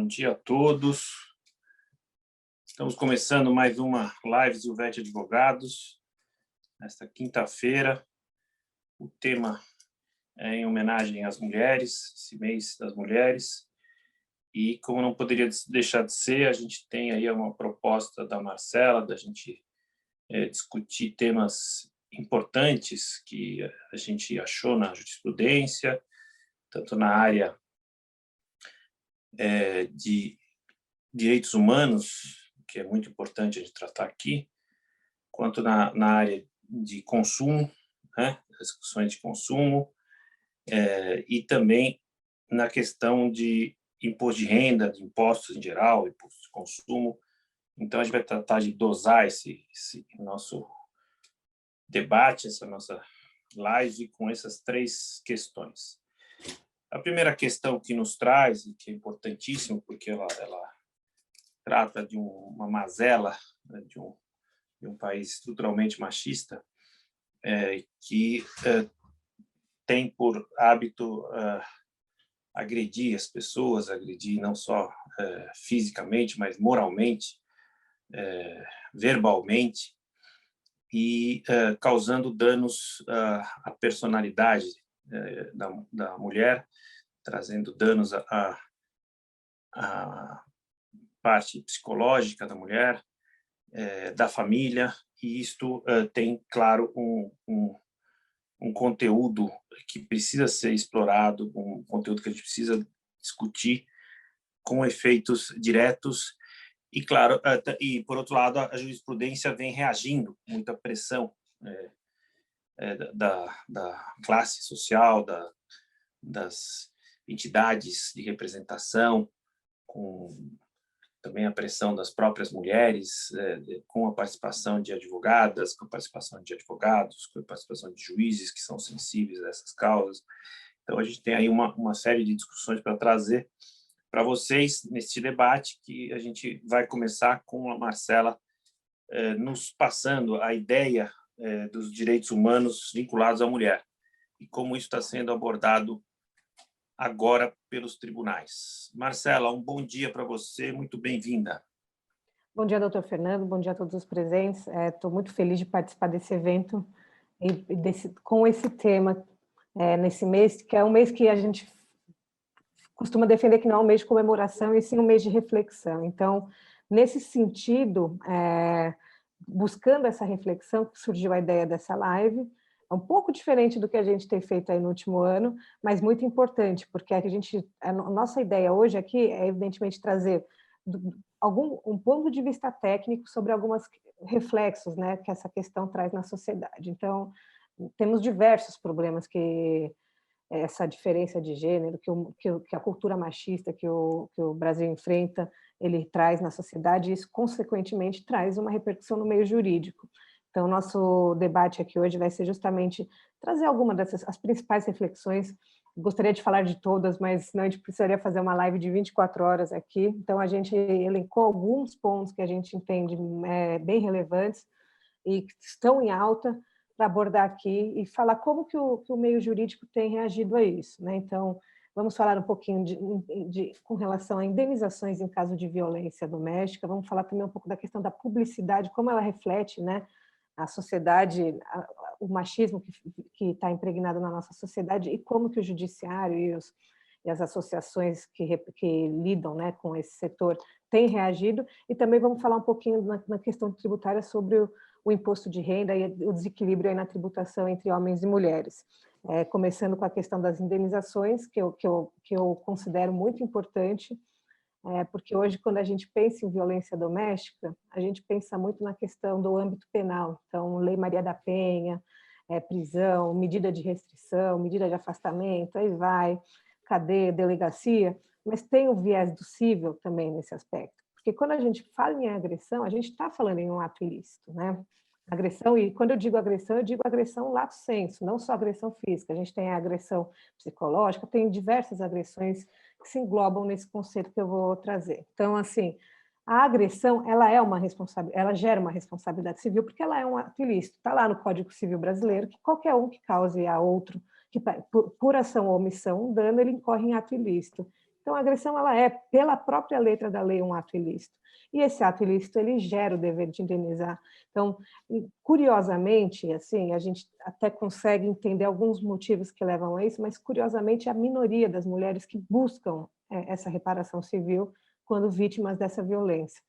Bom dia a todos. Estamos começando mais uma live Silvete Advogados, nesta quinta-feira. O tema é em homenagem às mulheres, esse mês das mulheres. E como não poderia deixar de ser, a gente tem aí uma proposta da Marcela, da gente discutir temas importantes que a gente achou na jurisprudência, tanto na área de direitos humanos, que é muito importante a gente tratar aqui, quanto na área de consumo, né, discussões de consumo, e também na questão de imposto de renda, de impostos em geral, imposto de consumo. Então, a gente vai tratar de dosar esse nosso debate, essa nossa live com essas três questões. A primeira questão que nos traz, e que é importantíssimo, porque ela trata de uma mazela, né, de um país estruturalmente machista, que tem por hábito agredir as pessoas, agredir não só fisicamente, mas moralmente, verbalmente, e causando danos à personalidade da mulher, trazendo danos à parte psicológica da mulher, da família, e isto tem, claro, um conteúdo que precisa ser explorado, um conteúdo que a gente precisa discutir com efeitos diretos. E, claro, e por outro lado, a jurisprudência vem reagindo muito à pressão da classe social, das entidades de representação, com também a pressão das próprias mulheres, com a participação de advogadas, com a participação de advogados, com a participação de juízes que são sensíveis a essas causas. Então, a gente tem aí uma série de discussões para trazer para vocês neste debate, que a gente vai começar com a Marcela nos passando a ideia dos direitos humanos vinculados à mulher e como isso está sendo abordado agora pelos tribunais. Marcela, um bom dia para você, muito bem-vinda. Bom dia, doutor Fernando, bom dia a todos os presentes. Estou muito feliz de participar desse evento e com esse tema nesse mês, que é um mês que a gente costuma defender que não é um mês de comemoração, e sim um mês de reflexão. Então, nesse sentido, buscando essa reflexão, surgiu a ideia dessa live. É um pouco diferente do que a gente tem feito aí no último ano, mas muito importante, porque a nossa ideia hoje aqui é, evidentemente, trazer um ponto de vista técnico sobre alguns reflexos, né, que essa questão traz na sociedade. Então, temos diversos problemas que essa diferença de gênero, que a cultura machista que o Brasil enfrenta, ele traz na sociedade, e isso, consequentemente, traz uma repercussão no meio jurídico. Então, nosso debate aqui hoje vai ser justamente trazer algumas as principais reflexões. Gostaria de falar de todas, mas senão a gente precisaria fazer uma live de 24 horas aqui. Então, a gente elencou alguns pontos que a gente entende bem relevantes e que estão em alta, para abordar aqui e falar como que o meio jurídico tem reagido a isso, né? Então, vamos falar um pouquinho com relação a indenizações em caso de violência doméstica, vamos falar também um pouco da questão da publicidade, como ela reflete, né, a sociedade, o machismo que está impregnado na nossa sociedade, e como que o judiciário e as associações que lidam, né, com esse setor têm reagido, e também vamos falar um pouquinho na questão tributária sobre o imposto de renda e o desequilíbrio aí na tributação entre homens e mulheres. Começando com a questão das indenizações, que eu considero muito importante, porque hoje, quando a gente pensa em violência doméstica, a gente pensa muito na questão do âmbito penal. Então, Lei Maria da Penha, prisão, medida de restrição, medida de afastamento, aí vai, cadeia, delegacia, mas tem o viés do cível também nesse aspecto. Porque quando a gente fala em agressão, a gente está falando em um ato ilícito, né? Agressão, e quando eu digo agressão lato sensu, não só agressão física. A gente tem a agressão psicológica, tem diversas agressões que se englobam nesse conceito que eu vou trazer. Então, assim, a agressão, ela gera uma responsabilidade civil, porque ela é um ato ilícito. Está lá no Código Civil Brasileiro que qualquer um que cause a outro, que por ação ou omissão um dano, ele incorre em ato ilícito. Então, a agressão ela é, pela própria letra da lei, um ato ilícito. E esse ato ilícito ele gera o dever de indenizar. Então, curiosamente, assim, a gente até consegue entender alguns motivos que levam a isso, mas curiosamente a minoria das mulheres que buscam essa reparação civil quando vítimas dessa violência.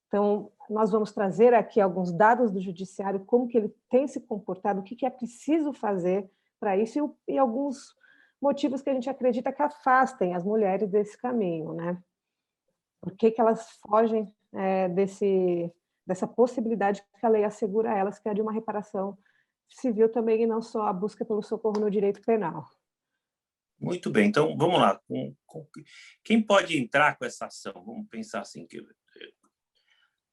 Então, nós vamos trazer aqui alguns dados do judiciário, como que ele tem se comportado, o que é preciso fazer para isso e alguns motivos que a gente acredita que afastem as mulheres desse caminho, né? Por que elas fogem dessa possibilidade que a lei assegura a elas, que é de uma reparação civil também, e não só a busca pelo socorro no direito penal. Muito bem, então vamos lá. Quem pode entrar com essa ação? Vamos pensar assim, que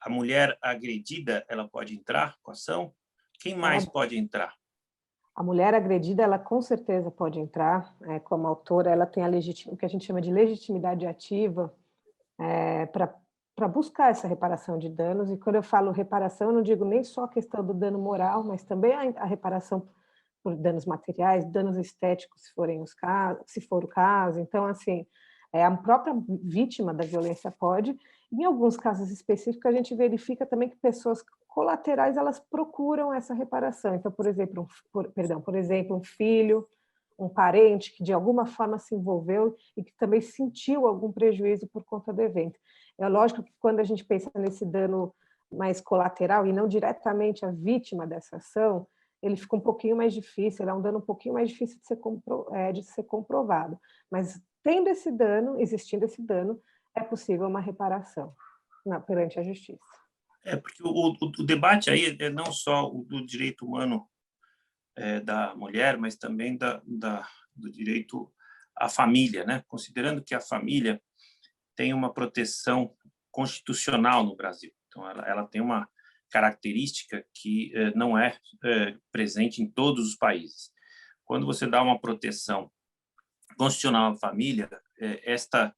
a mulher agredida, ela pode entrar com a ação? Quem mais pode entrar? A mulher agredida, ela com certeza pode entrar, como autora, ela tem o que a gente chama de legitimidade ativa para buscar essa reparação de danos. E quando eu falo reparação, eu não digo nem só a questão do dano moral, mas também a reparação por danos materiais, danos estéticos, se for o caso. Então, assim, a própria vítima da violência pode. Em alguns casos específicos, a gente verifica também que pessoas colaterais elas procuram essa reparação. Então, por exemplo, um filho, um parente que de alguma forma se envolveu e que também sentiu algum prejuízo por conta do evento. É lógico que quando a gente pensa nesse dano mais colateral e não diretamente a vítima dessa ação, ele fica um pouquinho mais difícil, ele é um dano um pouquinho mais difícil de ser comprovado. Mas existindo esse dano, é possível uma reparação perante a justiça. Porque o debate aí é não só o do direito humano da mulher, mas também do direito à família, né? Considerando que a família tem uma proteção constitucional no Brasil. Então, ela tem uma característica que não é presente em todos os países. Quando você dá uma proteção constitucional à família, esta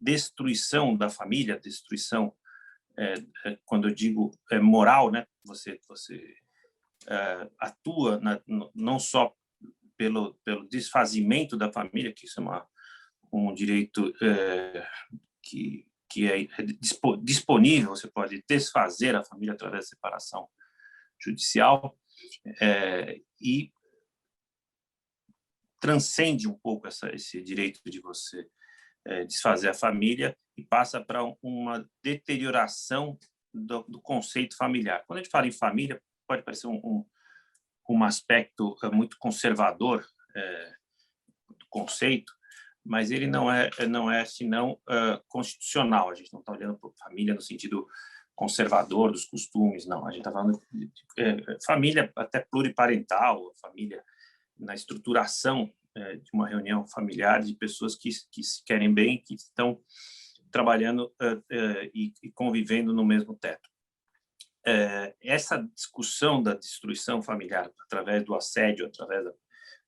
destruição da família, destruição, quando eu digo moral, né? Você atua não só pelo desfazimento da família, que isso é um direito que é disponível, você pode desfazer a família através da separação judicial, e transcende um pouco esse direito de você desfazer a família e passa para uma deterioração do conceito familiar. Quando a gente fala em família, pode parecer um aspecto muito conservador do conceito, mas ele não é senão constitucional. A gente não está olhando para família no sentido conservador dos costumes, não. A gente está falando de família até pluriparental, família na estruturação de uma reunião familiar de pessoas que se querem bem, que estão trabalhando e convivendo no mesmo teto. Essa discussão da destruição familiar através do assédio, através da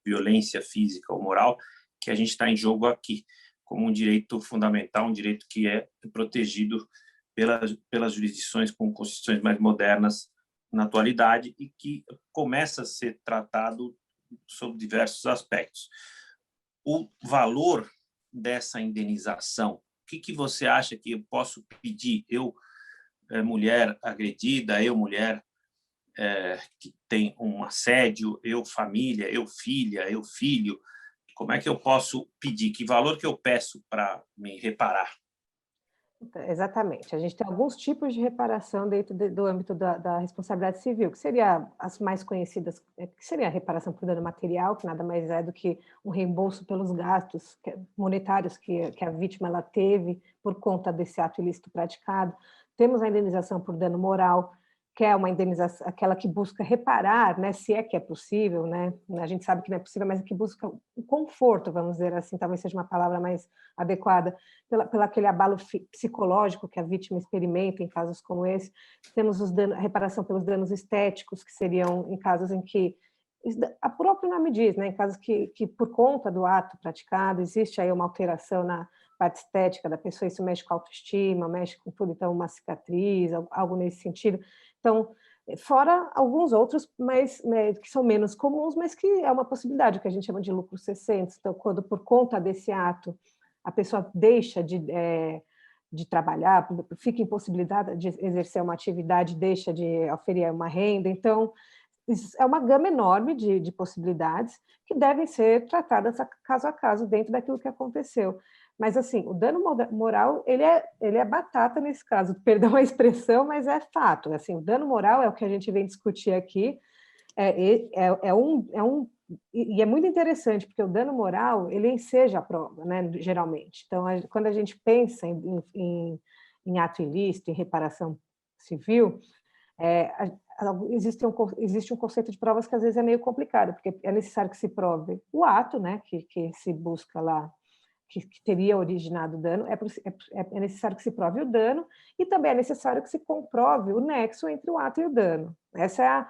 violência física ou moral, que a gente está em jogo aqui, como um direito fundamental, um direito que é protegido pelas jurisdições com constituições mais modernas na atualidade e que começa a ser tratado sob diversos aspectos. O valor dessa indenização, o que você acha que eu posso pedir? Eu, mulher agredida, eu, mulher que tem um assédio, eu, família, eu, filha, eu, filho, como é que eu posso pedir? Que valor que eu peço para me reparar? Exatamente. A gente tem alguns tipos de reparação dentro do âmbito da responsabilidade civil, que seria as mais conhecidas, que seria a reparação por dano material, que nada mais é do que um reembolso pelos gastos monetários que a vítima ela teve por conta desse ato ilícito praticado. Temos a indenização por dano moral, que é uma indenização, aquela que busca reparar, né, se é que é possível, né? A gente sabe que não é possível, mas que busca o conforto, vamos dizer assim, talvez seja uma palavra mais adequada, pela aquele abalo psicológico que a vítima experimenta em casos como esse. Temos a reparação pelos danos estéticos, que seriam em casos em que a próprio nome diz, né, em casos que por conta do ato praticado existe aí uma alteração na parte estética da pessoa, isso mexe com a autoestima, mexe com tudo, então uma cicatriz, algo nesse sentido. Então, fora alguns outros, mas que são menos comuns, mas que é uma possibilidade, que a gente chama de lucros cessentes. Então, quando por conta desse ato a pessoa deixa de trabalhar, fica impossibilitada de exercer uma atividade, deixa de oferir uma renda. Então, é uma gama enorme de possibilidades que devem ser tratadas caso a caso dentro daquilo que aconteceu. Mas, assim, o dano moral, ele é batata nesse caso, perdão a expressão, mas é fato. Assim, o dano moral é o que a gente vem discutir aqui, e é muito interessante, porque o dano moral, ele enseja a prova, né, geralmente. Então, quando a gente pensa em ato ilícito, em reparação civil, existe um conceito de provas que às vezes é meio complicado, porque é necessário que se prove o ato, né, que se busca lá, que teria originado o dano, é necessário que se prove o dano, e também é necessário que se comprove o nexo entre o ato e o dano. Essa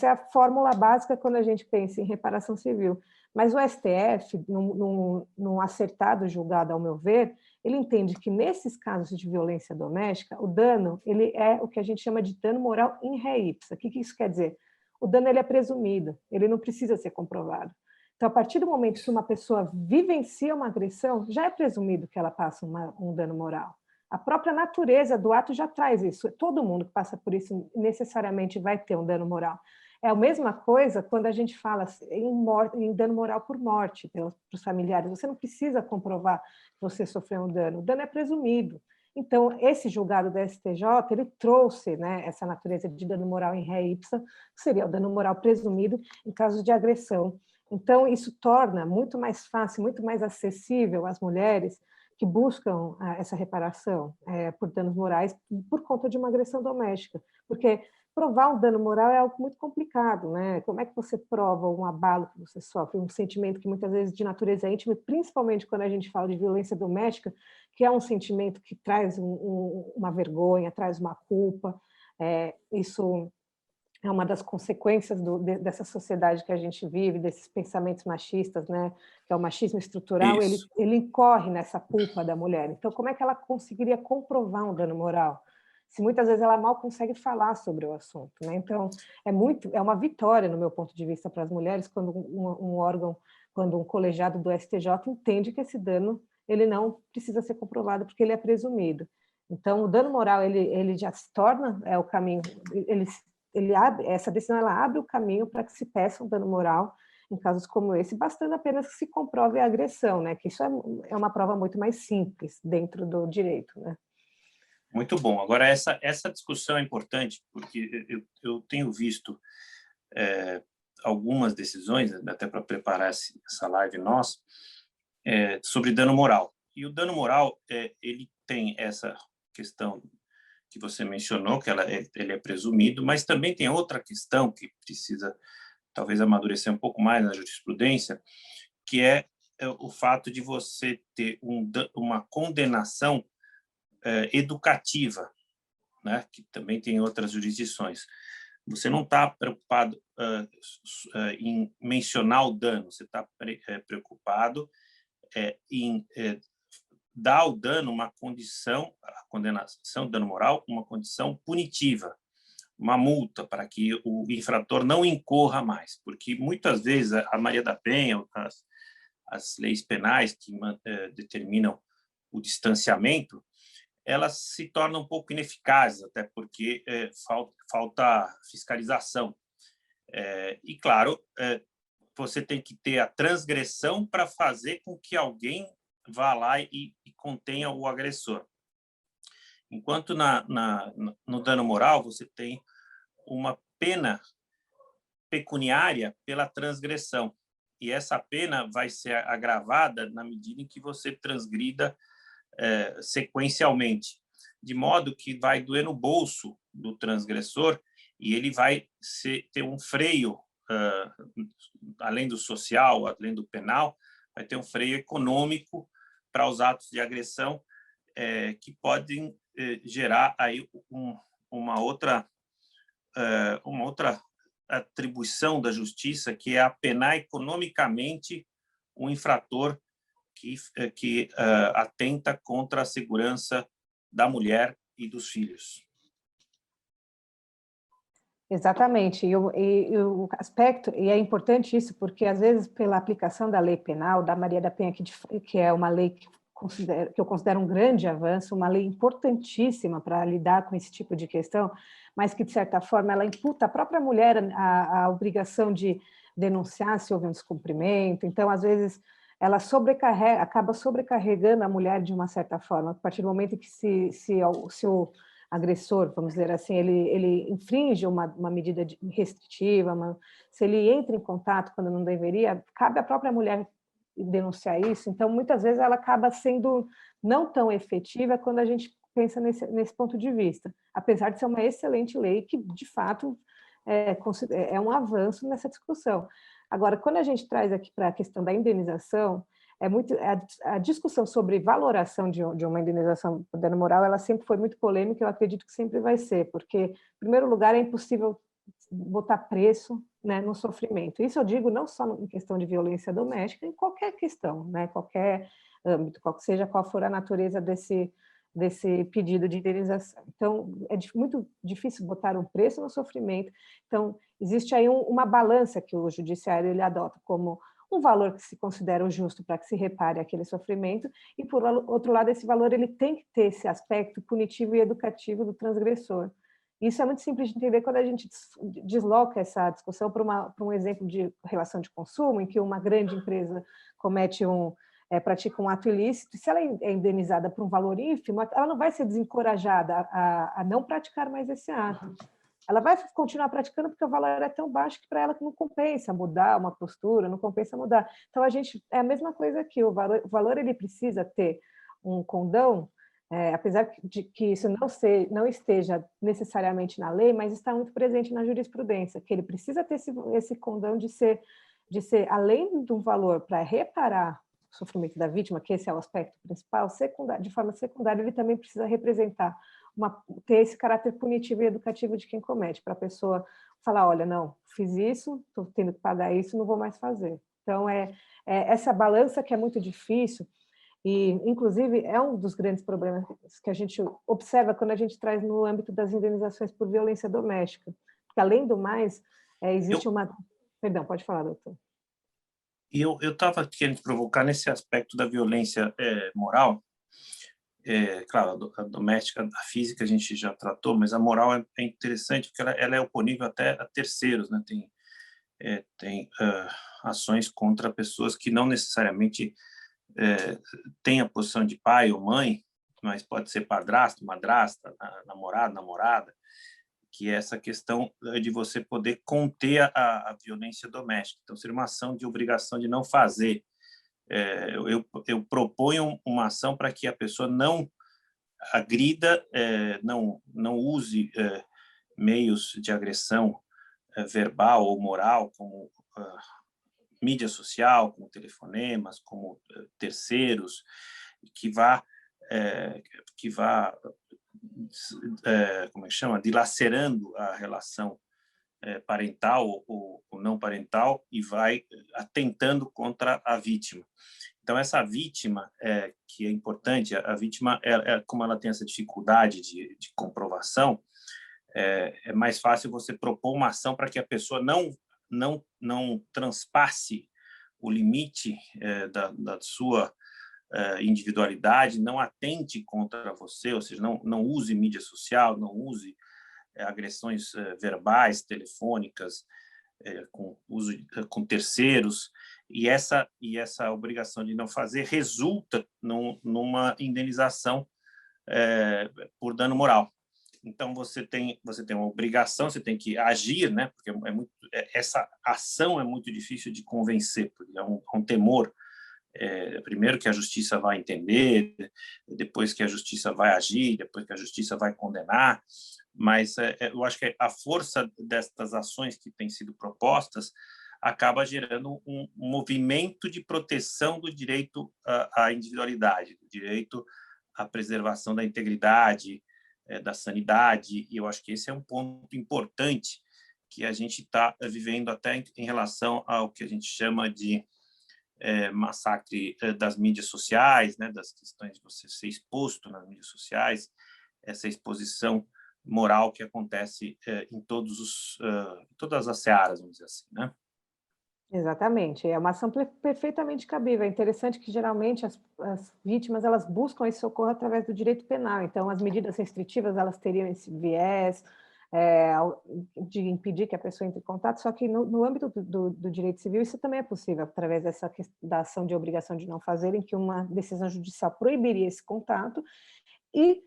é a fórmula básica quando a gente pensa em reparação civil. Mas o STF, num acertado julgado, ao meu ver, ele entende que nesses casos de violência doméstica, o dano ele é o que a gente chama de dano moral in re ipsa. O que isso quer dizer? O dano ele é presumido, ele não precisa ser comprovado. Então, a partir do momento que uma pessoa vivencia uma agressão, já é presumido que ela passa um dano moral. A própria natureza do ato já traz isso. Todo mundo que passa por isso necessariamente vai ter um dano moral. É a mesma coisa quando a gente fala em dano moral por morte para os familiares. Você não precisa comprovar que você sofreu um dano. O dano é presumido. Então, esse julgado da STJ, ele trouxe, né, essa natureza de dano moral in re ipsa, que seria o dano moral presumido em caso de agressão. Então, isso torna muito mais fácil, muito mais acessível às mulheres que buscam essa reparação por danos morais por conta de uma agressão doméstica. Porque provar um dano moral é algo muito complicado, né? Como é que você prova um abalo que você sofre, um sentimento que muitas vezes de natureza íntima, e principalmente quando a gente fala de violência doméstica, que é um sentimento que traz uma vergonha, traz uma culpa, isso é uma das consequências dessa sociedade que a gente vive, desses pensamentos machistas, né? Que é o machismo estrutural, ele incorre nessa culpa da mulher. Então, como é que ela conseguiria comprovar um dano moral? Se muitas vezes ela mal consegue falar sobre o assunto, né? Então, é uma vitória, no meu ponto de vista, para as mulheres, quando um órgão, quando um colegiado do STJ entende que esse dano ele não precisa ser comprovado porque ele é presumido. Então, o dano moral ele já se torna o caminho, essa decisão ela abre o caminho para que se peça um dano moral em casos como esse, bastando apenas que se comprove a agressão, né? Que isso é uma prova muito mais simples dentro do direito, né? Muito bom. Agora, essa discussão é importante, porque eu tenho visto algumas decisões, até para preparar essa live nossa, sobre dano moral. E o dano moral, ele tem essa questão que você mencionou, que ele é presumido, mas também tem outra questão que precisa talvez amadurecer um pouco mais na jurisprudência, que é o fato de você ter uma condenação educativa, né, que também tem outras jurisdições. Você não está preocupado em mencionar o dano, você está preocupado em dar ao dano uma condição, a condenação do dano moral, uma condição punitiva, uma multa para que o infrator não incorra mais, porque muitas vezes a Maria da Penha, as leis penais que determinam o distanciamento, elas se tornam um pouco ineficazes, até porque falta fiscalização. E, claro, você tem que ter a transgressão para fazer com que alguém vá lá e contenha o agressor. Enquanto no dano moral, você tem uma pena pecuniária pela transgressão. E essa pena vai ser agravada na medida em que você transgrida sequencialmente, de modo que vai doer no bolso do transgressor e ele vai ter um freio, além do social, além do penal, vai ter um freio econômico para os atos de agressão que podem gerar aí uma outra atribuição da justiça, que é apenar economicamente um infrator que atenta contra a segurança da mulher e dos filhos. Exatamente, e o aspecto, e é importante isso, porque às vezes pela aplicação da lei penal, da Maria da Penha, que é uma lei que eu considero um grande avanço, uma lei importantíssima para lidar com esse tipo de questão, mas que, de certa forma, ela imputa à própria mulher a obrigação de denunciar se houve um descumprimento. Então, às vezes, ela acaba sobrecarregando a mulher de uma certa forma, a partir do momento que se o agressor, vamos dizer assim, ele infringe uma medida restritiva, se ele entra em contato quando não deveria, cabe à própria mulher denunciar isso. Então, muitas vezes, ela acaba sendo não tão efetiva quando a gente pensa nesse ponto de vista, apesar de ser uma excelente lei que, de fato, é um avanço nessa discussão. Agora, quando a gente traz aqui para a questão da indenização, a discussão sobre valoração de uma indenização por dano moral, ela sempre foi muito polêmica, eu acredito que sempre vai ser, porque, em primeiro lugar, é impossível botar preço, né, no sofrimento. Isso eu digo não só em questão de violência doméstica, em qualquer questão, né, qualquer âmbito, seja qual for a natureza desse pedido de indenização. Então, é muito difícil botar um preço no sofrimento. Então, existe aí uma balança que o judiciário ele adota como um valor que se considera o justo para que se repare aquele sofrimento, e, por outro lado, esse valor ele tem que ter esse aspecto punitivo e educativo do transgressor. Isso é muito simples de entender quando a gente desloca essa discussão para um exemplo de relação de consumo, em que uma grande empresa pratica um ato ilícito, e se ela é indenizada por um valor ínfimo, ela não vai ser desencorajada a não praticar mais esse ato. Ela vai continuar praticando porque o valor é tão baixo que para ela não compensa mudar uma postura, não compensa mudar. Então, é a mesma coisa aqui, o valor ele precisa ter um condão, apesar de que isso não esteja necessariamente na lei, mas está muito presente na jurisprudência, que ele precisa ter esse condão de ser além de um valor para reparar o sofrimento da vítima, que esse é o aspecto principal, de forma secundária, ele também precisa representar, ter esse caráter punitivo e educativo de quem comete, para a pessoa falar, olha, não, fiz isso, estou tendo que pagar isso, não vou mais fazer. Então, essa balança que é muito difícil, e, inclusive, é um dos grandes problemas que a gente observa quando a gente traz no âmbito das indenizações por violência doméstica. Porque, além do mais, existe uma... Perdão, pode falar, doutor. Eu estava querendo provocar nesse aspecto da violência moral. Claro, a doméstica, a física a gente já tratou, mas a moral é interessante porque ela é oponível até a terceiros, né? Tem ações contra pessoas que não necessariamente têm a posição de pai ou mãe, mas pode ser padrasto, madrasta, namorado, namorada, que é essa questão de você poder conter a violência doméstica. Então, seria uma ação de obrigação de não fazer. Eu proponho uma ação para que a pessoa não agrida, não use meios de agressão verbal ou moral, como mídia social, como telefonemas, como terceiros, que vá como é que chama, dilacerando a relação parental ou não parental e vai atentando contra a vítima. Então, essa vítima, que é importante, a vítima, como ela tem essa dificuldade de comprovação, é mais fácil você propor uma ação para que a pessoa não transpasse o limite da sua individualidade, não atente contra você, ou seja, não use mídia social, não use agressões verbais, telefônicas, com terceiros, e essa obrigação de não fazer resulta numa indenização por dano moral. Então você tem uma obrigação, você tem que agir, né? Porque essa ação é muito difícil de convencer, porque é um temor. Primeiro que a justiça vai entender, depois que a justiça vai agir, depois que a justiça vai condenar, mas eu acho que a força destas ações que têm sido propostas acaba gerando um movimento de proteção do direito à individualidade, do direito à preservação da integridade, da sanidade, e eu acho que esse é um ponto importante que a gente está vivendo até em relação ao que a gente chama de massacre das mídias sociais, né, das questões de você ser exposto nas mídias sociais, essa exposição moral que acontece em todas as searas, vamos dizer assim, né? Exatamente, é uma ação perfeitamente cabível. É interessante que geralmente as vítimas elas buscam esse socorro através do direito penal. Então, as medidas restritivas elas teriam esse viés de impedir que a pessoa entre em contato. Só que no âmbito do direito civil isso também é possível através da ação de obrigação de não fazer, em que uma decisão judicial proibiria esse contato e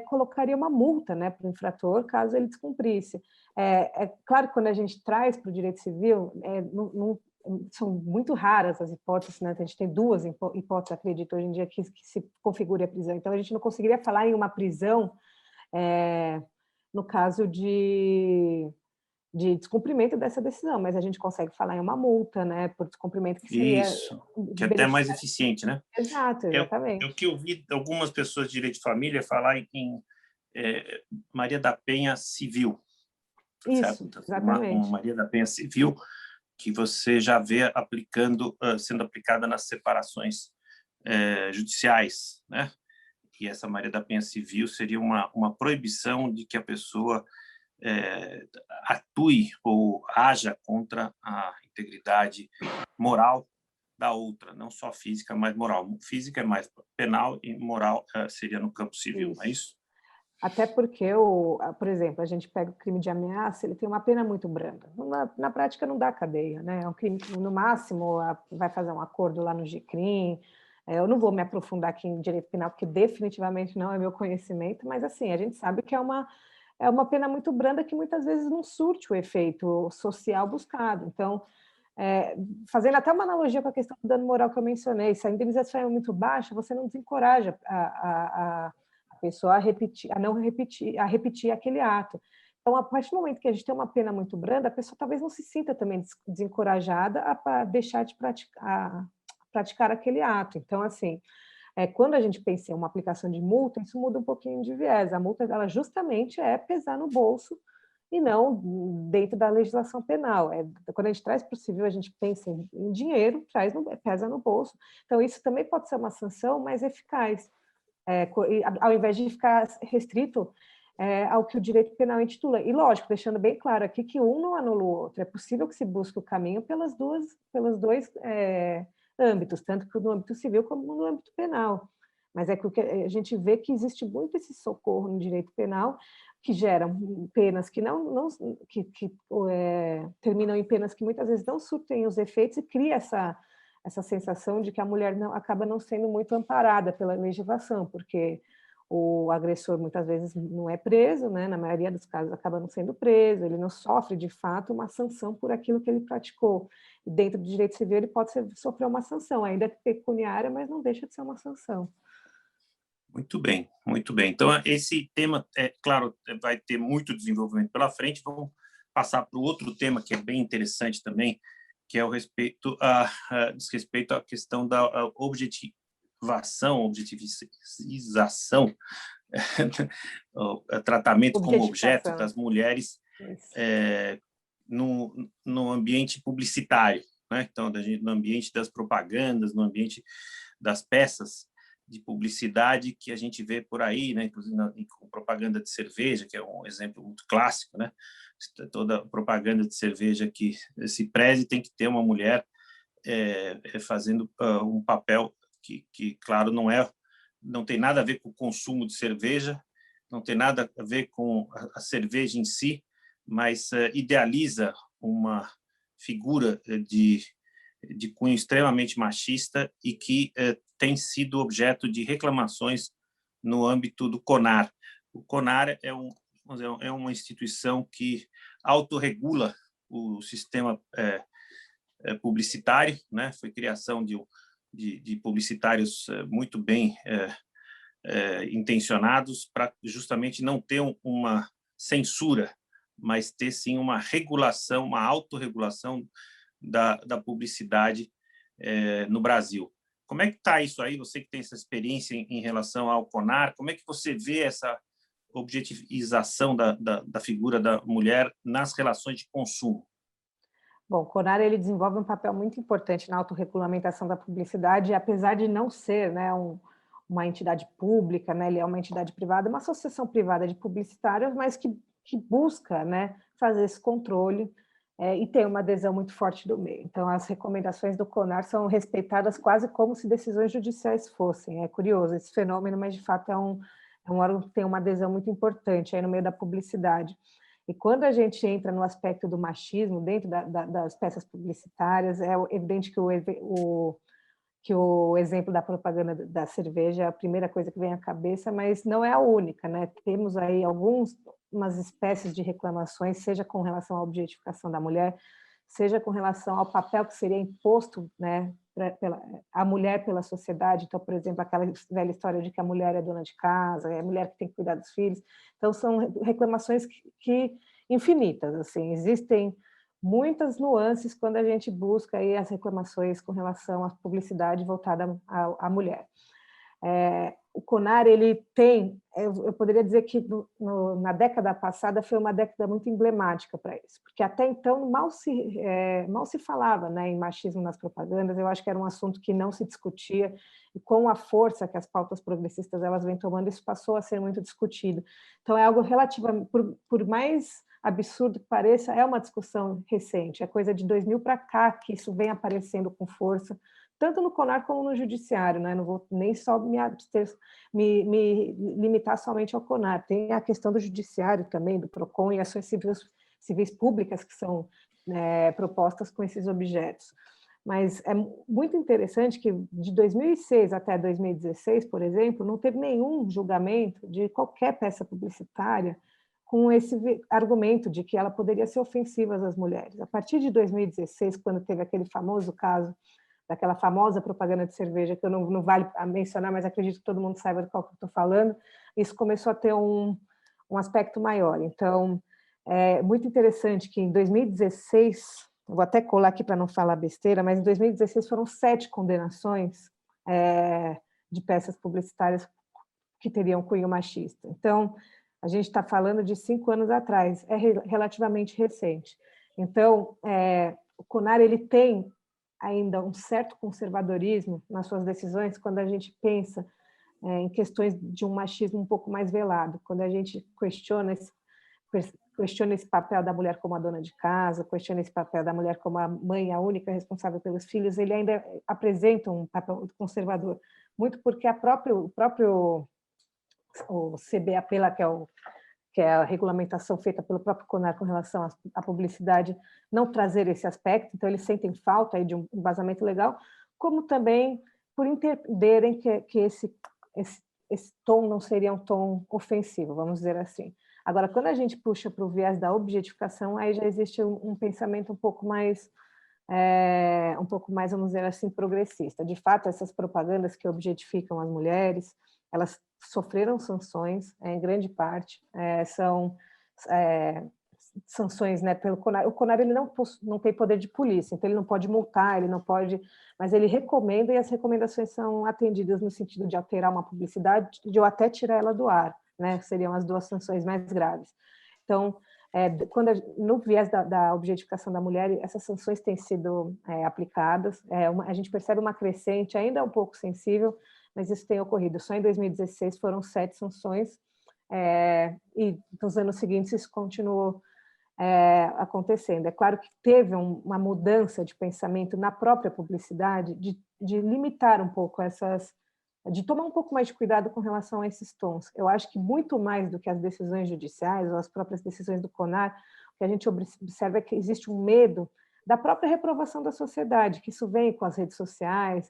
colocaria uma multa, né, para o infrator caso ele descumprisse. É claro que quando a gente traz para o direito civil, são muito raras as hipóteses, né? A gente tem duas hipóteses, acredito, hoje em dia, que se configure a prisão. Então, a gente não conseguiria falar em uma prisão é, no caso de descumprimento dessa decisão, mas a gente consegue falar em uma multa, né, por descumprimento que seria Isso, que de é até mais beneficiário. eficiente, né? Exato, É o exatamente. que eu vi algumas pessoas de direito de família falar em Maria da Penha civil, certo? Isso, Então, uma exatamente. Maria da Penha civil que você já vê sendo aplicada nas separações judiciais, né? E essa Maria da Penha civil seria uma proibição de que a pessoa atue ou haja contra a integridade moral da outra, não só física, mas moral. Física é mais penal e moral seria no campo civil, não é Isso. isso? Até porque, por exemplo, a gente pega o crime de ameaça, ele tem uma pena muito branda. Na prática, não dá cadeia, né? É um crime que, no máximo, vai fazer um acordo lá no GCRIM. Eu não vou me aprofundar aqui em direito penal, porque definitivamente não é meu conhecimento, mas, assim, a gente sabe que é uma pena muito branda que muitas vezes não surte o efeito social buscado. Então, fazendo até uma analogia com a questão do dano moral que eu mencionei, se a indenização é muito baixa, você não desencoraja a pessoa a repetir aquele ato. Então, a partir do momento que a gente tem uma pena muito branda, a pessoa talvez não se sinta também desencorajada a deixar de praticar aquele ato. Então, assim, quando a gente pensa em uma aplicação de multa, isso muda um pouquinho de viés. A multa, ela justamente é pesar no bolso e não dentro da legislação penal. Quando a gente traz para o civil, a gente pensa em dinheiro, pesa no bolso. Então, isso também pode ser uma sanção mais eficaz, ao invés de ficar restrito ao que o direito penal intitula. E, lógico, deixando bem claro aqui que um não anula o outro. É possível que se busque o caminho pelos dois âmbitos, tanto no âmbito civil como no âmbito penal. Mas que a gente vê que existe muito esse socorro no direito penal, que geram penas que terminam em penas que muitas vezes não surtem os efeitos e cria essa sensação de que a mulher acaba não sendo muito amparada pela legislação, porque o agressor muitas vezes não é preso, né? Na maioria dos casos acaba não sendo preso, ele não sofre de fato uma sanção por aquilo que ele praticou. E dentro do direito civil ele pode sofrer uma sanção, ainda é pecuniária, mas não deixa de ser uma sanção. Muito bem, muito bem. Então, esse tema, claro, vai ter muito desenvolvimento pela frente. Vamos passar para o outro tema que é bem interessante também, que é diz respeito à questão da objetivização, o tratamento como objeto Objetificação. das mulheres Isso. no ambiente publicitário, né? Então, no ambiente das propagandas, no ambiente das peças de publicidade que a gente vê por aí, né? Inclusive com propaganda de cerveja, que é um exemplo muito clássico, né? Toda propaganda de cerveja que se preze tem que ter uma mulher fazendo um papel que, claro, não tem nada a ver com o consumo de cerveja, não tem nada a ver com a cerveja em si, mas idealiza uma figura de cunho extremamente machista e que tem sido objeto de reclamações no âmbito do CONAR. O CONAR é uma instituição que autorregula o sistema publicitário, né? Foi criação de publicitários muito bem intencionados para justamente não ter uma censura, mas ter sim uma regulação, uma autorregulação da publicidade no Brasil. Como é que está isso aí? Você que tem essa experiência em relação ao CONAR, como é que você vê essa objetivização da figura da mulher nas relações de consumo? Bom, o CONAR ele desenvolve um papel muito importante na autorregulamentação da publicidade, e apesar de não ser, né, uma entidade pública, né, ele é uma entidade privada, uma associação privada de publicitários, mas que busca, né, fazer esse controle e tem uma adesão muito forte do meio. Então, as recomendações do CONAR são respeitadas quase como se decisões judiciais fossem. É curioso esse fenômeno, mas, de fato, é um órgão que tem uma adesão muito importante aí no meio da publicidade. E quando a gente entra no aspecto do machismo dentro das peças publicitárias, é evidente que o exemplo da propaganda da cerveja é a primeira coisa que vem à cabeça, mas não é a única, né? Temos aí umas espécies de reclamações, seja com relação à objetificação da mulher, seja com relação ao papel que seria imposto, né, a mulher pela sociedade. Então, por exemplo, aquela velha história de que a mulher é dona de casa, é a mulher que tem que cuidar dos filhos. Então, são reclamações que infinitas, assim, existem muitas nuances quando a gente busca aí as reclamações com relação à publicidade voltada à mulher. O CONAR, ele tem, eu poderia dizer que na década passada foi uma década muito emblemática para isso, porque até então mal se falava, né, em machismo nas propagandas. Eu acho que era um assunto que não se discutia, e com a força que as pautas progressistas elas vêm tomando, isso passou a ser muito discutido. Então é algo relativamente, por mais absurdo que pareça, é uma discussão recente, é coisa de 2000 para cá que isso vem aparecendo com força, tanto no CONAR como no Judiciário, né? Não vou nem só me limitar somente ao CONAR, tem a questão do Judiciário também, do PROCON e ações civis públicas que são propostas com esses objetos. Mas é muito interessante que de 2006 até 2016, por exemplo, não teve nenhum julgamento de qualquer peça publicitária com esse argumento de que ela poderia ser ofensiva às mulheres. A partir de 2016, quando teve aquele famoso caso daquela famosa propaganda de cerveja, que eu não vale mencionar, mas acredito que todo mundo saiba do qual que eu estou falando, isso começou a ter um aspecto maior. Então, é muito interessante que em 2016, vou até colar aqui para não falar besteira, mas em 2016 foram 7 condenações de peças publicitárias que teriam cunho machista. Então, a gente está falando de 5 anos atrás, é relativamente recente. Então, o CONAR ele tem ainda um certo conservadorismo nas suas decisões quando a gente pensa em questões de um machismo um pouco mais velado, quando a gente questiona esse papel da mulher como a dona de casa, questiona esse papel da mulher como a mãe, a única responsável pelos filhos, ele ainda apresenta um papel conservador, muito porque o próprio CBAP, lá, que é a regulamentação feita pelo próprio CONAR com relação à publicidade, não trazer esse aspecto, então eles sentem falta aí de um embasamento legal, como também por entenderem que esse tom não seria um tom ofensivo, vamos dizer assim. Agora, quando a gente puxa para o viés da objetificação, aí já existe um pensamento um pouco mais, vamos dizer assim, progressista. De fato, essas propagandas que objetificam as mulheres, elas sofreram sanções, em grande parte, são sanções, né, pelo CONAR. O CONAR ele não tem poder de polícia, então ele não pode multar, ele não pode, mas ele recomenda e as recomendações são atendidas no sentido de alterar uma publicidade, de ou até tirar ela do ar, né, seriam as 2 sanções mais graves. Então, no viés da objetificação da mulher, essas sanções têm sido aplicadas, a gente percebe uma crescente, ainda um pouco sensível, mas isso tem ocorrido. Só em 2016 foram 7 sanções, e nos anos seguintes isso continuou acontecendo. É claro que teve uma mudança de pensamento na própria publicidade, de limitar um pouco de tomar um pouco mais de cuidado com relação a esses tons. Eu acho que muito mais do que as decisões judiciais ou as próprias decisões do CONAR, o que a gente observa é que existe um medo da própria reprovação da sociedade, que isso vem com as redes sociais,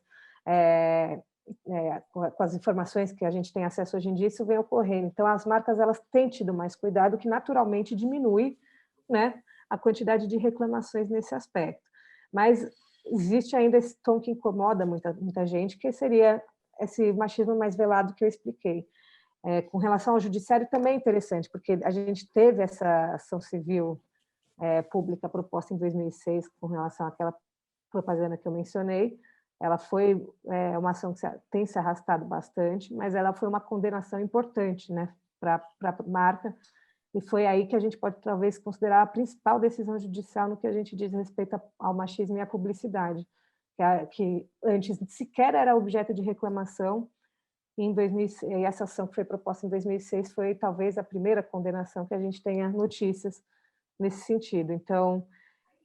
com as informações que a gente tem acesso hoje em dia, isso vem ocorrendo. Então, as marcas elas têm tido mais cuidado, que naturalmente diminui, né, a quantidade de reclamações nesse aspecto. Mas existe ainda esse tom que incomoda muita gente, que seria esse machismo mais velado que eu expliquei. Com relação ao judiciário também é interessante, porque a gente teve essa ação civil pública proposta em 2006 com relação àquela propaganda que eu mencionei. Ela foi uma ação que tem se arrastado bastante, mas ela foi uma condenação importante, né, para a marca, e foi aí que a gente pode talvez considerar a principal decisão judicial no que a gente diz respeito ao machismo e à publicidade, que antes sequer era objeto de reclamação, e essa ação que foi proposta em 2006 foi talvez a primeira condenação que a gente tenha notícias nesse sentido. Então,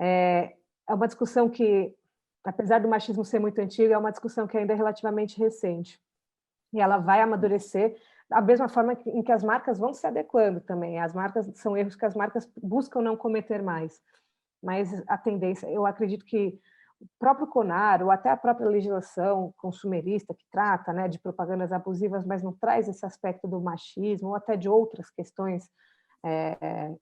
É uma discussão que, apesar do machismo ser muito antiga, é uma discussão que ainda é relativamente recente. E ela vai amadurecer da mesma forma em que as marcas vão se adequando também. As marcas são erros que as marcas buscam não cometer mais. Mas a tendência, eu acredito que o próprio CONAR, ou até a própria legislação consumerista que trata, né, de propagandas abusivas, mas não traz esse aspecto do machismo, ou até de outras questões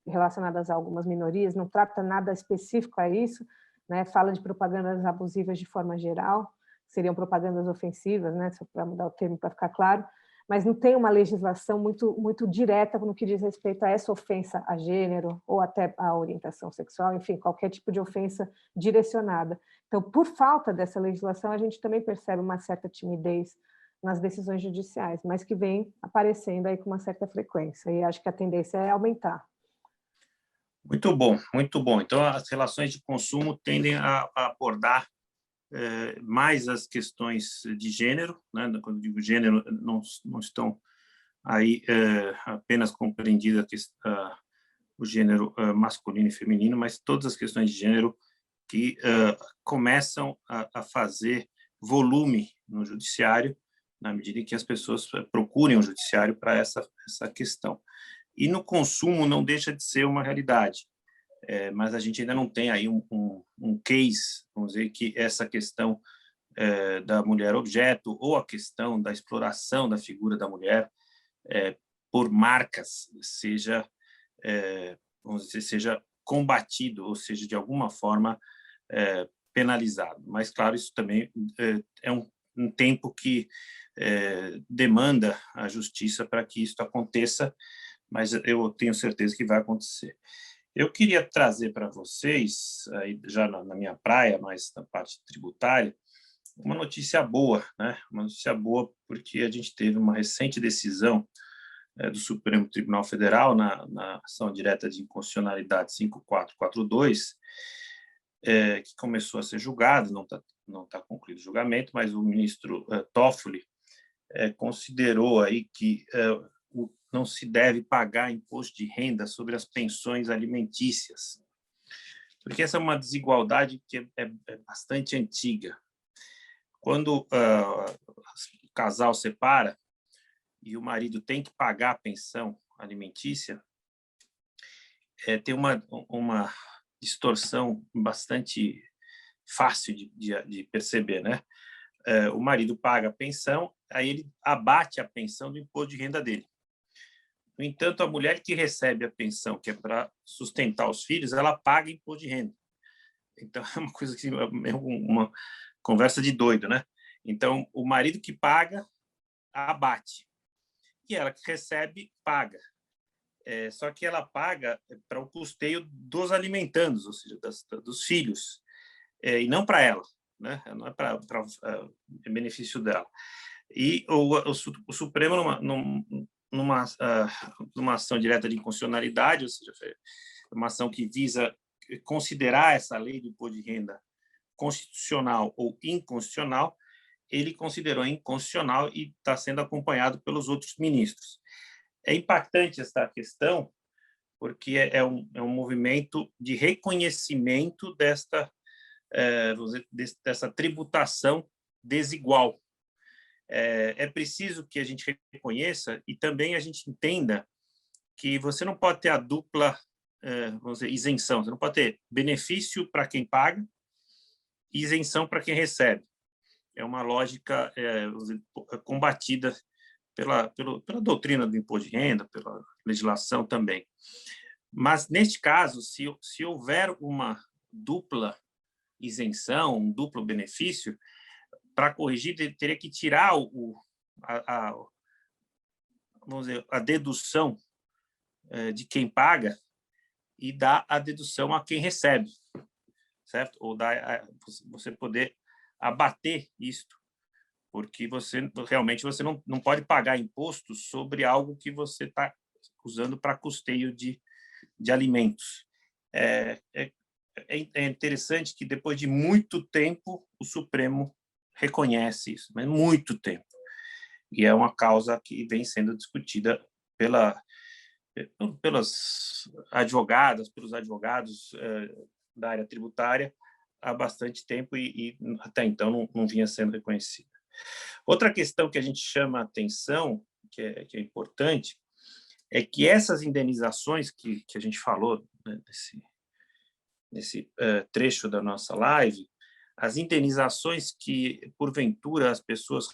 relacionadas a algumas minorias, não trata nada específico a isso, né, fala de propagandas abusivas de forma geral, seriam propagandas ofensivas, né, para mudar o termo para ficar claro, mas não tem uma legislação muito direta no que diz respeito a essa ofensa a gênero ou até a orientação sexual, enfim, qualquer tipo de ofensa direcionada. Então, por falta dessa legislação, a gente também percebe uma certa timidez nas decisões judiciais, mas que vem aparecendo aí com uma certa frequência, e acho que a tendência é aumentar. Muito bom, muito bom. Então, as relações de consumo tendem a abordar mais as questões de gênero, né? Quando digo gênero, não estão aí apenas compreendida o gênero masculino e feminino, mas todas as questões de gênero que começam a fazer volume no judiciário, na medida em que as pessoas procurem o judiciário para essa questão. E no consumo não deixa de ser uma realidade. Mas a gente ainda não tem aí um case, vamos dizer, que essa questão da mulher objeto ou a questão da exploração da figura da mulher por marcas seja, vamos dizer, seja combatido, ou seja, de alguma forma penalizado. Mas, claro, isso também é um tempo que demanda a justiça para que isso aconteça, mas eu tenho certeza que vai acontecer. Eu queria trazer para vocês, aí já na minha praia, mas na parte tributária, uma notícia boa, né? Uma notícia boa porque a gente teve uma recente decisão do Supremo Tribunal Federal na ação direta de inconstitucionalidade 5442, que começou a ser julgado, não tá concluído o julgamento, mas o ministro Toffoli considerou aí que não se deve pagar imposto de renda sobre as pensões alimentícias, porque essa é uma desigualdade que é bastante antiga. Quando o casal separa e o marido tem que pagar a pensão alimentícia, tem uma distorção bastante fácil de perceber, né? O marido paga a pensão, aí ele abate a pensão do imposto de renda dele. No entanto, a mulher que recebe a pensão, que é para sustentar os filhos, ela paga imposto de renda. Então, é uma coisa que é uma conversa de doido, né? Então, o marido que paga, abate. E ela que recebe, paga. Só que ela paga para o custeio dos alimentandos, ou seja, dos filhos, e não para ela, né? Não é para benefício dela. E o Supremo, numa ação direta de inconstitucionalidade, ou seja, uma ação que visa considerar essa lei do imposto de renda constitucional ou inconstitucional, ele considerou inconstitucional e está sendo acompanhado pelos outros ministros. É impactante esta questão, porque é um movimento de reconhecimento dessa tributação desigual. É preciso que a gente reconheça e também a gente entenda que você não pode ter a dupla vamos dizer, isenção. Você não pode ter benefício para quem paga e isenção para quem recebe. É uma lógica vamos dizer, combatida pela doutrina do imposto de renda, pela legislação também. Mas, neste caso, se houver uma dupla isenção, um duplo benefício, para corrigir, teria que tirar vamos dizer, a dedução de quem paga e dar a dedução a quem recebe, certo? Ou você poder abater isto, porque realmente você não pode pagar imposto sobre algo que você está usando para custeio de alimentos. É interessante que, depois de muito tempo, o Supremo reconhece isso, mas muito tempo. E é uma causa que vem sendo discutida pelas advogadas, pelos advogados da área tributária há bastante tempo e até então não vinha sendo reconhecida. Outra questão que a gente chama a atenção, que é importante, é que essas indenizações que a gente falou, né, nesse trecho da nossa live, as indenizações que, porventura, as pessoas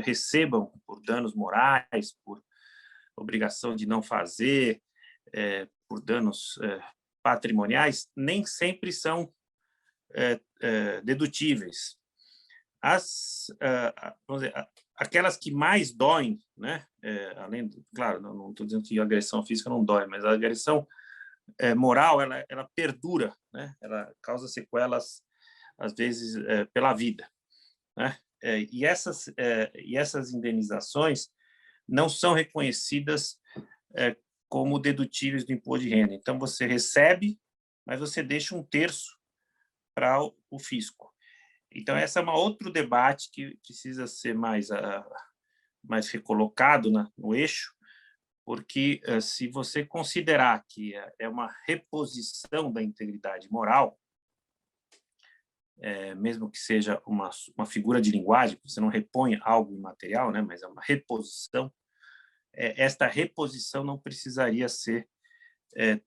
recebam por danos morais, por obrigação de não fazer, por danos patrimoniais, nem sempre são dedutíveis. Vamos dizer, aquelas que mais doem, né? Além, claro, não estou dizendo que a agressão física não dói, mas a agressão moral ela perdura, né? Ela causa sequelas às vezes pela vida, né? E essas indenizações não são reconhecidas como dedutíveis do imposto de renda. Então você recebe, mas você deixa 1/3 para o fisco. Então esse é um outro debate que precisa ser mais recolocado no eixo, porque se você considerar que é uma reposição da integridade moral, mesmo que seja uma figura de linguagem, você não repõe algo imaterial, né, mas é uma reposição, esta reposição não precisaria ser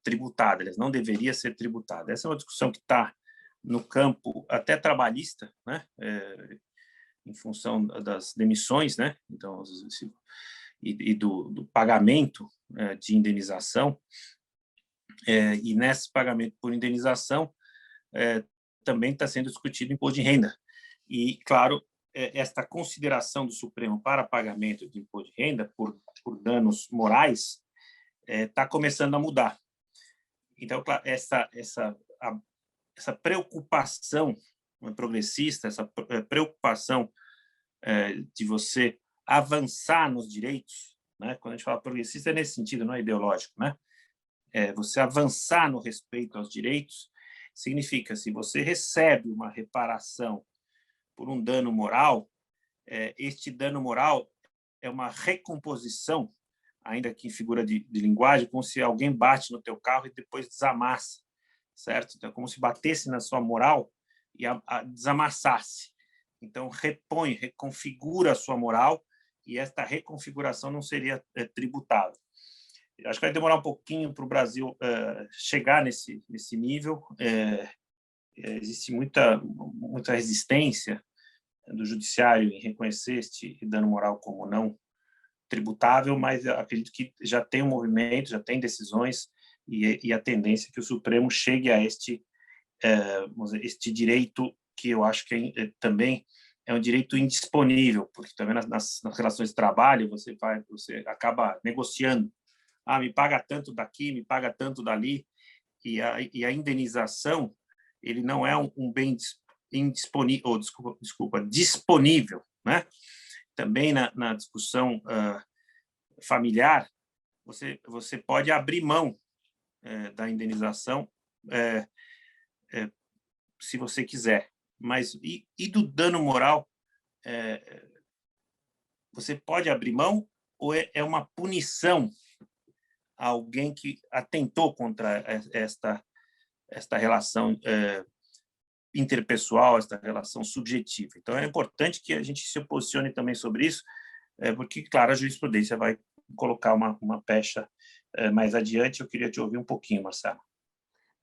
tributada, ela não deveria ser tributada. Essa é uma discussão que está no campo até trabalhista, né, em função das demissões, né, então, e do pagamento de indenização, e nesse pagamento por indenização também está sendo discutido o imposto de renda. E, claro, esta consideração do Supremo para pagamento de imposto de renda por danos morais está começando a mudar. Então, claro, essa preocupação progressista, essa preocupação de você avançar nos direitos, né? Quando a gente fala progressista é nesse sentido, não é ideológico, né? Você avançar no respeito aos direitos significa, se você recebe uma reparação por um dano moral, este dano moral é uma recomposição, ainda que em figura de linguagem, como se alguém bate no teu carro e depois desamassa, certo? Então, é como se batesse na sua moral e desamassasse. Então, repõe, reconfigura a sua moral, e esta reconfiguração não seria tributável. Acho que vai demorar um pouquinho para o Brasil chegar nesse nível. Existe muita resistência do judiciário em reconhecer este dano moral como não tributável, mas acredito que já tem um movimento, já tem decisões, e a tendência é que o Supremo chegue a este direito, que eu acho que também é um direito indisponível, porque também nas relações de trabalho você acaba negociando. Me paga tanto daqui, me paga tanto dali, e a indenização ele não é um bem indisponível, disponível, né? Também na discussão familiar, você pode abrir mão da indenização se você quiser, mas e do dano moral, você pode abrir mão ou é uma punição a alguém que atentou contra esta relação interpessoal, esta relação subjetiva? Então, é importante que a gente se posicione também sobre isso, porque, claro, a jurisprudência vai colocar uma pecha mais adiante. Eu queria te ouvir um pouquinho, Marcelo.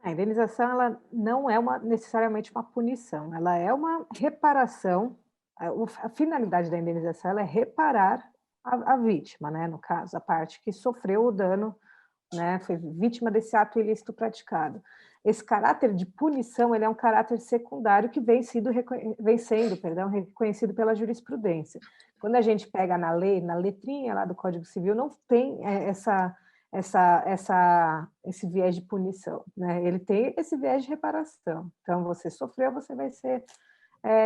A indenização ela não é necessariamente uma punição, ela é uma reparação. A finalidade da indenização ela é reparar a vítima, né? No caso, a parte que sofreu o dano, né? Foi vítima desse ato ilícito praticado. Esse caráter de punição ele é um caráter secundário que vem sendo reconhecido pela jurisprudência. Quando a gente pega na lei, na letrinha lá do Código Civil, não tem esse viés de punição, né? Ele tem esse viés de reparação. Então, você sofreu, você vai ser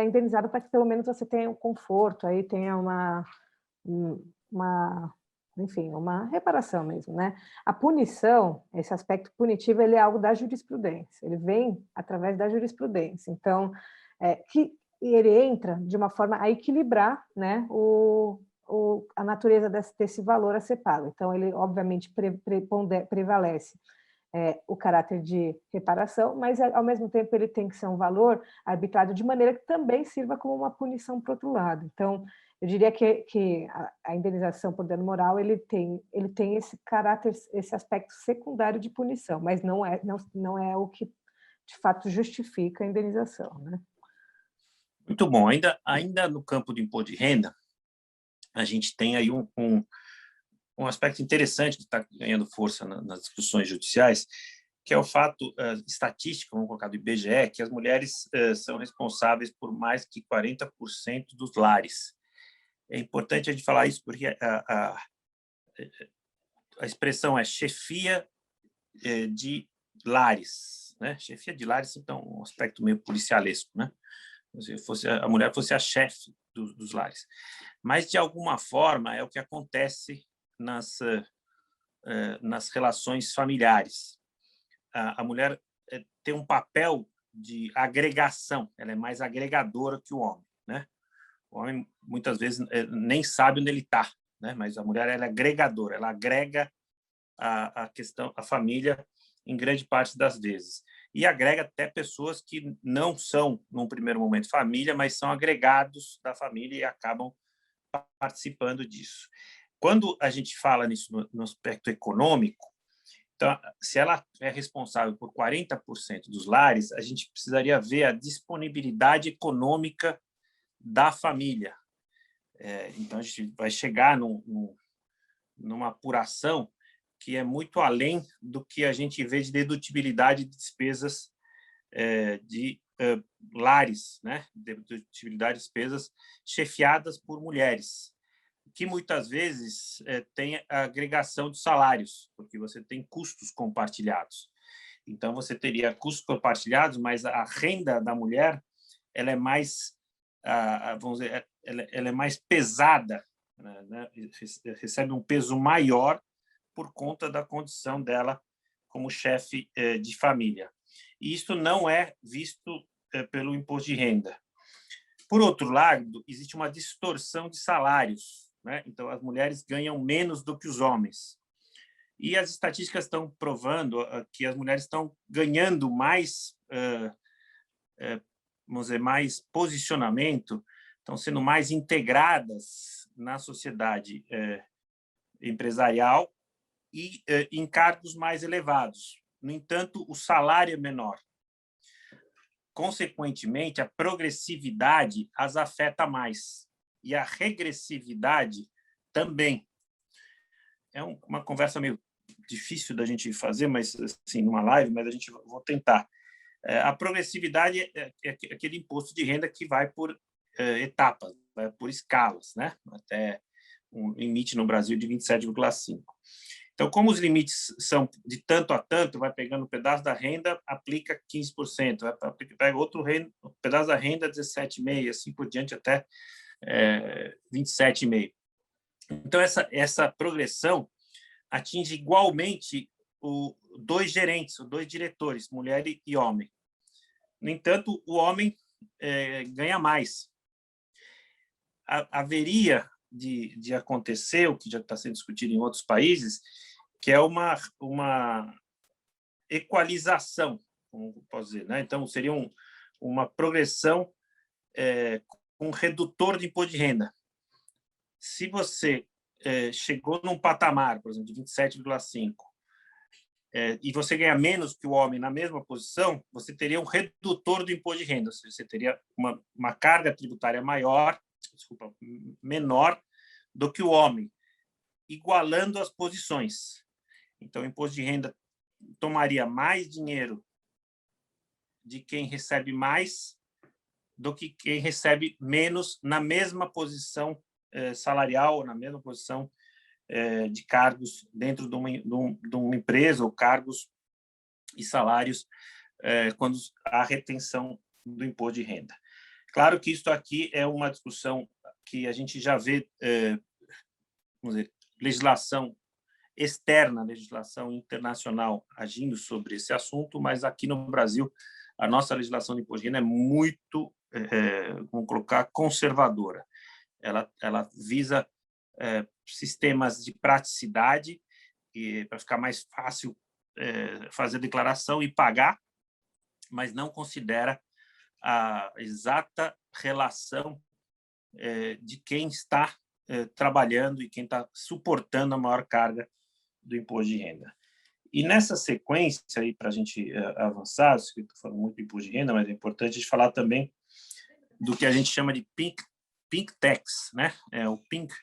indenizado para que pelo menos você tenha um conforto, aí tenha enfim, uma reparação mesmo, né? A punição, esse aspecto punitivo, ele é algo da jurisprudência, ele vem através da jurisprudência. Então, que ele entra de uma forma a equilibrar, né, a natureza desse valor a ser pago. Então, ele, obviamente, prevalece o caráter de reparação, mas, ao mesmo tempo, ele tem que ser um valor arbitrado de maneira que também sirva como uma punição para o outro lado. Então, eu diria que a indenização por dano moral ele tem esse caráter, esse aspecto secundário de punição, mas não é o que de fato justifica a indenização, né? Muito bom. Ainda no campo do imposto de renda, a gente tem aí um aspecto interessante que está ganhando força nas discussões judiciais, que é o fato estatístico, vamos colocar do IBGE, que as mulheres são responsáveis por mais que 40% dos lares. É importante a gente falar isso porque a expressão é chefia de lares, né? Chefia de lares, então, um aspecto meio policialesco, né? Se a mulher fosse a chefe dos lares. Mas, de alguma forma, é o que acontece nas relações familiares. A mulher tem um papel de agregação, ela é mais agregadora que o homem, né? O homem, muitas vezes, nem sabe onde ele está, né? Mas a mulher ela é agregadora, ela agrega a família em grande parte das vezes. E agrega até pessoas que não são, num primeiro momento, família, mas são agregados da família e acabam participando disso. Quando a gente fala nisso no aspecto econômico, então, se ela é responsável por 40% dos lares, a gente precisaria ver a disponibilidade econômica da família. Então, a gente vai chegar numa apuração que é muito além do que a gente vê de dedutibilidade de despesas de lares, né? Dedutibilidade de despesas chefiadas por mulheres, que muitas vezes tem a agregação de salários, porque você tem custos compartilhados. Então, você teria custos compartilhados, mas a renda da mulher ela é mais, vamos dizer, ela é mais pesada, né? Recebe um peso maior por conta da condição dela como chefe de família. E isso não é visto pelo imposto de renda. Por outro lado, existe uma distorção de salários, né? Então, as mulheres ganham menos do que os homens. E as estatísticas estão provando que as mulheres estão ganhando mais, vamos dizer, mais posicionamento, estão sendo mais integradas na sociedade empresarial e em cargos mais elevados. No entanto, o salário é menor. Consequentemente, a progressividade as afeta mais e a regressividade também. É uma conversa meio difícil da gente fazer, mas assim, numa live, mas a gente vou tentar. A progressividade é aquele imposto de renda que vai por etapas, vai por escalas, né? Até um limite no Brasil de 27,5. Então, como os limites são de tanto a tanto, vai pegando um pedaço da renda, aplica 15%, pega outro pedaço da renda, 17,5%, assim por diante, até 27,5%. Então, essa progressão atinge igualmente dois gerentes, dois diretores, mulher e homem. No entanto, o homem ganha mais. Haveria de acontecer, o que já está sendo discutido em outros países, que é uma equalização, como posso dizer, né? Então, seria uma progressão com um redutor de imposto de renda. Se você chegou num patamar, por exemplo, de 27,5%, e você ganha menos que o homem na mesma posição, você teria um redutor do imposto de renda, ou seja, você teria uma carga tributária menor do que o homem, igualando as posições. Então, o imposto de renda tomaria mais dinheiro de quem recebe mais do que quem recebe menos na mesma posição salarial, na mesma posição de cargos dentro de uma empresa, ou cargos e salários, quando há retenção do imposto de renda. Claro que isso aqui é uma discussão que a gente já vê, vamos dizer, legislação externa, legislação internacional agindo sobre esse assunto, mas aqui no Brasil a nossa legislação de imposto de renda é muito, vamos colocar, conservadora. Ela visa sistemas de praticidade para ficar mais fácil fazer a declaração e pagar, mas não considera a exata relação de quem está trabalhando e quem está suportando a maior carga do imposto de renda. E nessa sequência, para a gente avançar, eu estou falando muito de imposto de renda, mas é importante a gente falar também do que a gente chama de Pink Tax, né? O Pink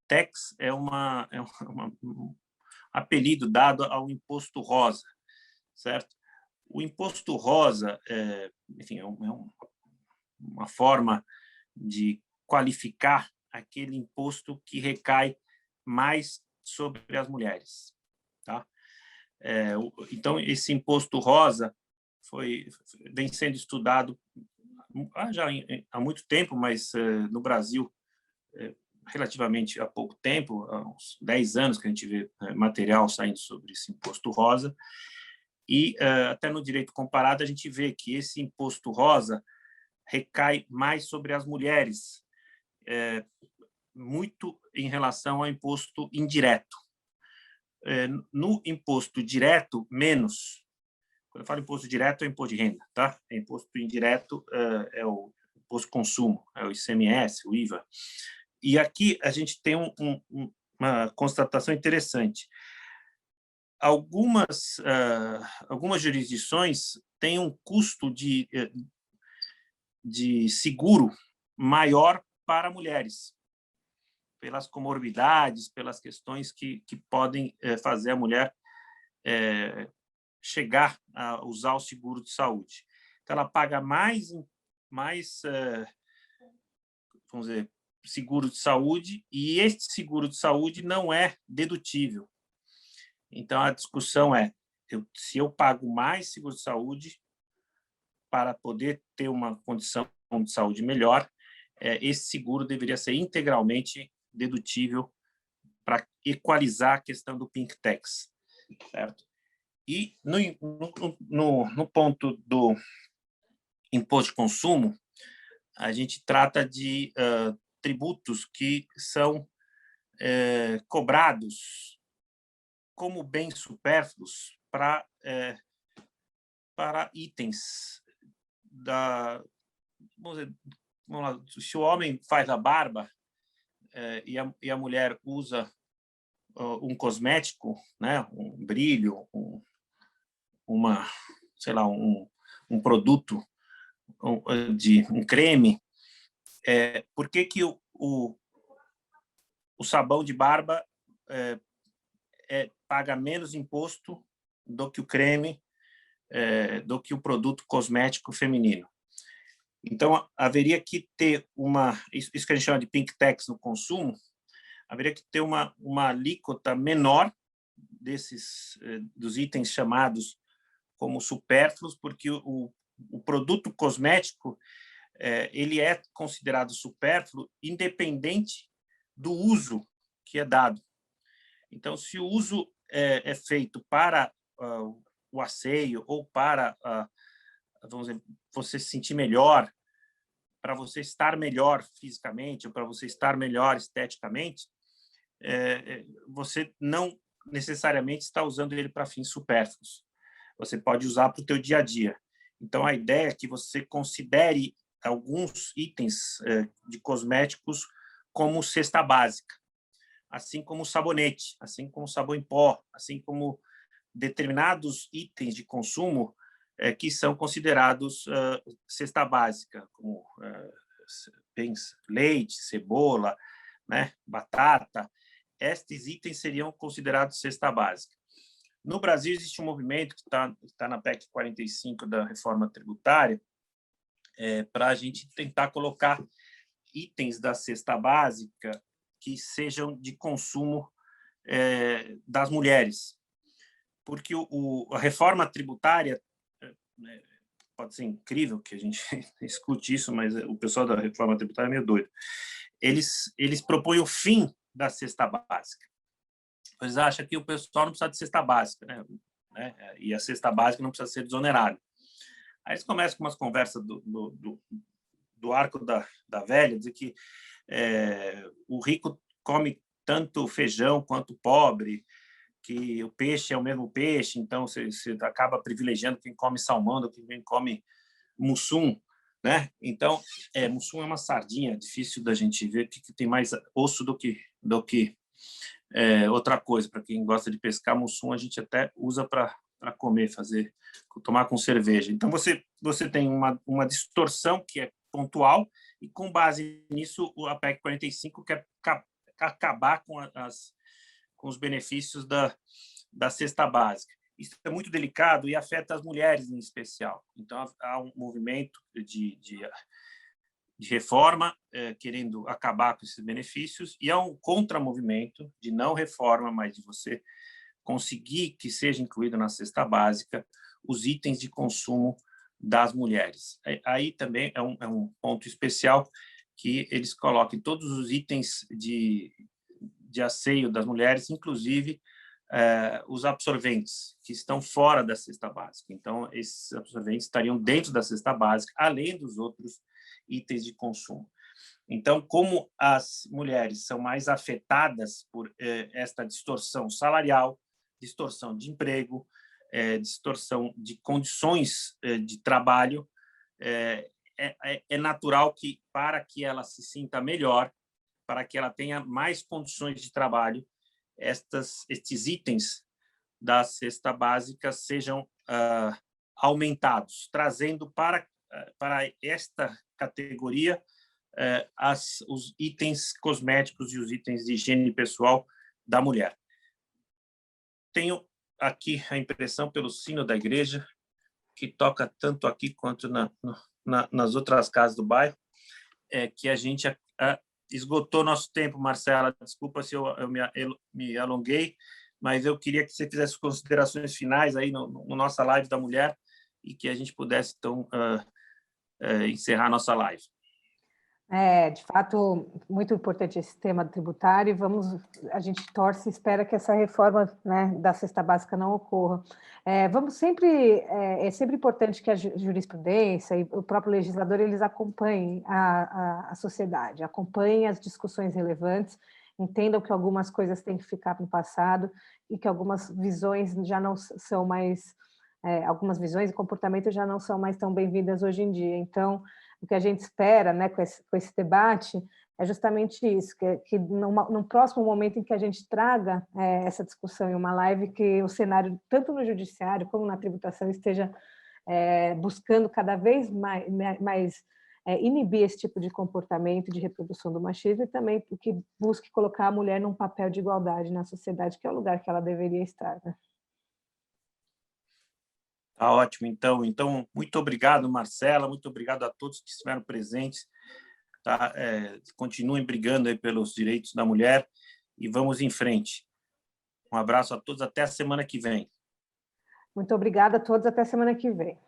Tax é um apelido dado ao imposto rosa, certo? O imposto rosa, enfim, é uma forma de qualificar aquele imposto que recai mais sobre as mulheres, tá? Então, esse imposto rosa vem sendo estudado já há muito tempo, mas no Brasil, relativamente há pouco tempo, há uns 10 anos que a gente vê material saindo sobre esse imposto rosa, e até no direito comparado a gente vê que esse imposto rosa recai mais sobre as mulheres, muito em relação ao imposto indireto. No imposto direto, menos. Quando eu falo imposto direto, é imposto de renda, tá? Imposto indireto é o imposto de consumo, é o ICMS, o IVA. E aqui a gente tem uma constatação interessante. Algumas jurisdições têm um custo de seguro maior para mulheres, pelas comorbidades, pelas questões que podem fazer a mulher chegar a usar o seguro de saúde. Então, ela paga mais vamos dizer, seguro de saúde, e este seguro de saúde não é dedutível. Então, a discussão é, se eu pago mais seguro de saúde para poder ter uma condição de saúde melhor, esse seguro deveria ser integralmente dedutível para equalizar a questão do Pink Tax, certo? E no ponto do imposto de consumo, a gente trata de tributos que são cobrados como bens supérfluos para itens vamos lá, se o homem faz a barba e a mulher usa um cosmético, né, um brilho, sei lá, um produto de um creme, por que o sabão de barba paga menos imposto do que o creme, do que o produto cosmético feminino? Então, haveria que ter isso que a gente chama de Pink Tax no consumo, haveria que ter uma alíquota menor dos itens chamados como supérfluos, porque o produto cosmético ele é considerado supérfluo independente do uso que é dado. Então, se o uso é feito para o asseio ou para vamos dizer, você se sentir melhor, para você estar melhor fisicamente ou para você estar melhor esteticamente, você não necessariamente está usando ele para fins supérfluos. Você pode usar para o teu dia a dia. Então, a ideia é que você considere alguns itens de cosméticos como cesta básica, assim como o sabonete, assim como o sabão em pó, assim como determinados itens de consumo que são considerados cesta básica, como leite, cebola, né, batata. Estes itens seriam considerados cesta básica. No Brasil, existe um movimento que está na PEC 45 da reforma tributária para a gente tentar colocar itens da cesta básica que sejam de consumo das mulheres. Porque a reforma tributária, pode ser incrível que a gente escute isso, mas o pessoal da reforma tributária é meio doido. Eles propõem o fim da cesta básica. Eles acham que o pessoal não precisa de cesta básica, né? E a cesta básica não precisa ser desonerada. Aí eles começam com umas conversas do arco da velha, dizer que o rico come tanto feijão quanto o pobre, que o peixe é o mesmo peixe, então você acaba privilegiando quem come salmão do que quem come mussum, né? Então, mussum é uma sardinha, difícil da gente ver que tem mais osso do que outra coisa. Para quem gosta de pescar, mussum a gente até usa para comer, tomar com cerveja. Então, você tem uma distorção que é pontual e, com base nisso, a PEC 45 quer acabar com os benefícios da cesta básica. Isso é muito delicado e afeta as mulheres em especial. Então, há um movimento de reforma querendo acabar com esses benefícios, e há um contramovimento de não reforma, mas de você conseguir que seja incluído na cesta básica os itens de consumo das mulheres. Aí também é um ponto especial que eles coloquem todos os itens de asseio das mulheres, inclusive os absorventes, que estão fora da cesta básica. Então, esses absorventes estariam dentro da cesta básica, além dos outros itens de consumo. Então, como as mulheres são mais afetadas por esta distorção salarial, distorção de emprego, distorção de condições de trabalho, é natural que, para que ela se sinta melhor, para que ela tenha mais condições de trabalho, estes itens da cesta básica sejam aumentados, trazendo para esta categoria os itens cosméticos e os itens de higiene pessoal da mulher. Tenho aqui a impressão pelo sino da igreja, que toca tanto aqui quanto nas outras casas do bairro, que a gente esgotou nosso tempo, Marcela. Desculpa se eu me alonguei, mas eu queria que você fizesse considerações finais aí no nossa live da mulher e que a gente pudesse, então, encerrar nossa live. De fato, muito importante esse tema tributário. A gente torce e espera que essa reforma, né, da cesta básica não ocorra. É sempre importante que a jurisprudência e o próprio legislador eles acompanhem a sociedade, acompanhem as discussões relevantes, entendam que algumas coisas têm que ficar no passado e que algumas visões já não são mais, algumas visões e comportamentos já não são mais tão bem-vindas hoje em dia. Então, o que a gente espera, né, com esse debate é justamente isso, que num próximo momento em que a gente traga essa discussão em uma live, que o cenário, tanto no judiciário como na tributação, esteja buscando cada vez mais inibir esse tipo de comportamento de reprodução do machismo e também que busque colocar a mulher num papel de igualdade na sociedade, que é o lugar que ela deveria estar, né? Tá ótimo, então. Então, muito obrigado, Marcela, muito obrigado a todos que estiveram presentes. Tá? Continuem brigando aí pelos direitos da mulher e vamos em frente. Um abraço a todos, até a semana que vem. Muito obrigada a todos, até a semana que vem.